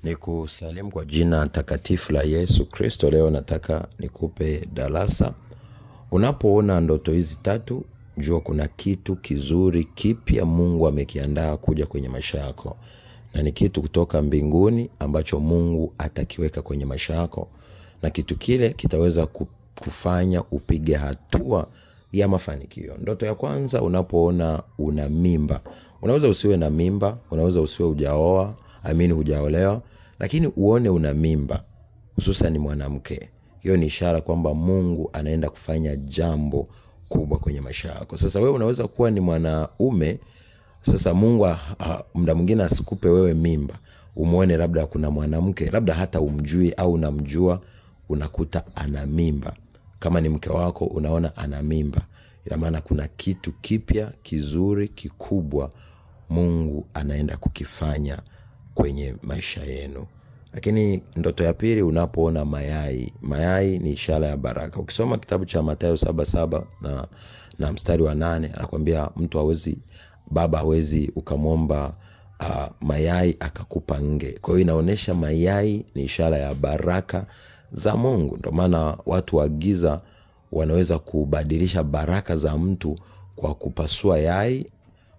Nikusalimu kwa jina takatifu la Yesu Kristo. Leo nataka nikupe darasa. Unapoona ndoto hizi tatu, jua kuna kitu kizuri kipya Mungu amekiandaa kuja kwenye maisha yako. Na ni kitu kutoka mbinguni ambacho Mungu atakiweka kwenye maisha yako. Na kitu kile kitaweza kufanya upige hatua ya mafanikio. Ndoto ya kwanza, unapoona una mimba. Unaweza usiwe na mimba, unaweza usiwe hujaoa, hujaolewa, lakini uone una mimba, hususan ni mwanamke. Hiyo ni ishara kwamba Mungu anaenda kufanya jambo kubwa kwenye maisha yako. Sasa wewe unaweza kuwa ni mwanaume, sasa Mungu muda mwingine asikupe wewe mimba. Umuone labda kuna mwanamke, labda hata umjui au unamjua, unakuta ana mimba. Kama ni mke wako unaona ana mimba, ina maana kuna kitu kipya, kizuri, kikubwa Mungu anaenda kukifanya kwenye maisha yenu. Lakini ndoto ya pili, unapoona mayai. Mayai ni ishara ya baraka. Ukisoma kitabu cha Mathayo 7:7 na mstari wa 8, anakuambia baba hawezi ukamwomba mayai akakupa nge. Kwa hiyo inaonesha mayai ni ishara ya baraka za Mungu. Ndio maana watu wa giza wanaweza kubadilisha baraka za mtu kwa kupasua yai.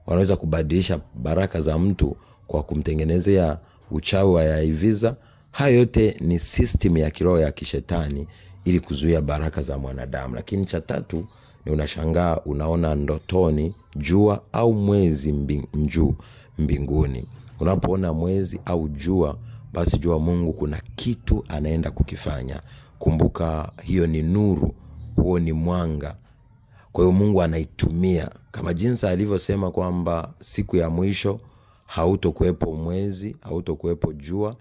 Wanaweza kubadilisha baraka za mtu kwa kumtengenezea uchawi wa yaiviza. Hayo yote ni system ya kiroho ya kishetani ili kuzuia baraka za mwanadamu. Lakini cha tatu ni unashangaa unaona ndotoni jua au mwezi mbinguni. Unapoona mwezi au jua, basi jua Mungu kuna kitu anaenda kukifanya. Kumbuka hiyo ni nuru, huo ni mwanga. Kwa hiyo Mungu anaitumia kama jinsi alivyosema kwamba siku ya mwisho hautokuwepo mwezi, hautokuwepo jua,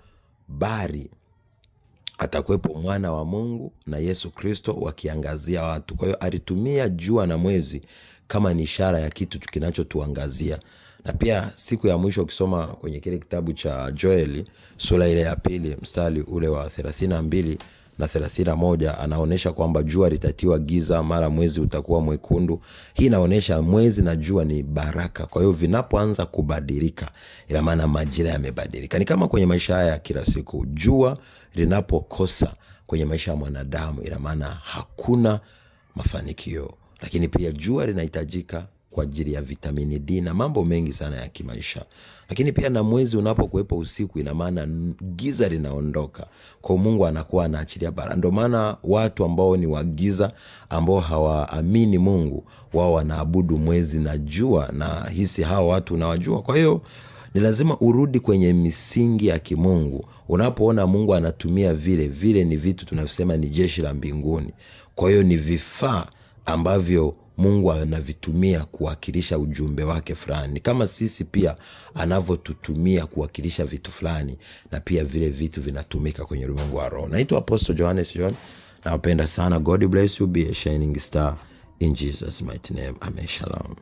bali atakuwepo mwana wa Mungu na Yesu Kristo wakiangazia watu. Kwa hiyo alitumia jua na mwezi kama ni ishara ya kitu kinachotuangazia. Na pia siku ya mwisho ukisoma kwenye kile kitabu cha Joeli sura ile ya 2 mstari ule wa 32 na 31, anaonesha kwamba jua litatiwa giza, mara mwezi utakuwa mwekundu. Hii inaonesha mwezi na jua ni baraka. Kwa hiyo vinapoanza kubadilika, ina maana majira yamebadilika. Ni kama kwenye maisha haya ya kila siku, jua linapokosa kwenye maisha ya mwanadamu, ina maana hakuna mafanikio. Lakini pia jua linahitajika kwa ajili ya vitamini D na mambo mengi sana ya kimaisha. Lakini pia na mwezi unapokuwepo usiku, ina maana giza linaondoka. Kwa Mungu anakuwa anaachilia baraka. Ndio maana watu ambao ni wa giza, ambao hawaamini Mungu, wao wanaabudu mwezi na jua, na hisi hao watu unawajua. Kwa hiyo ni lazima urudi kwenye misingi ya kimungu. Unapoona Mungu anatumia vile ni vitu tunasema ni jeshi la mbinguni. Kwa hiyo ni vifaa ambavyo Mungu anavitumia kuwakilisha ujumbe wake fulani. Kama sisi pia anavyotutumia kuwakilisha vitu fulani, na pia vile vitu vinatumika kwenye ulimwengu wa roho. Naitwa Apostle Johannes John. Nawapenda sana. God bless you. Be a shining star in Jesus mighty name. Amen. Shalom.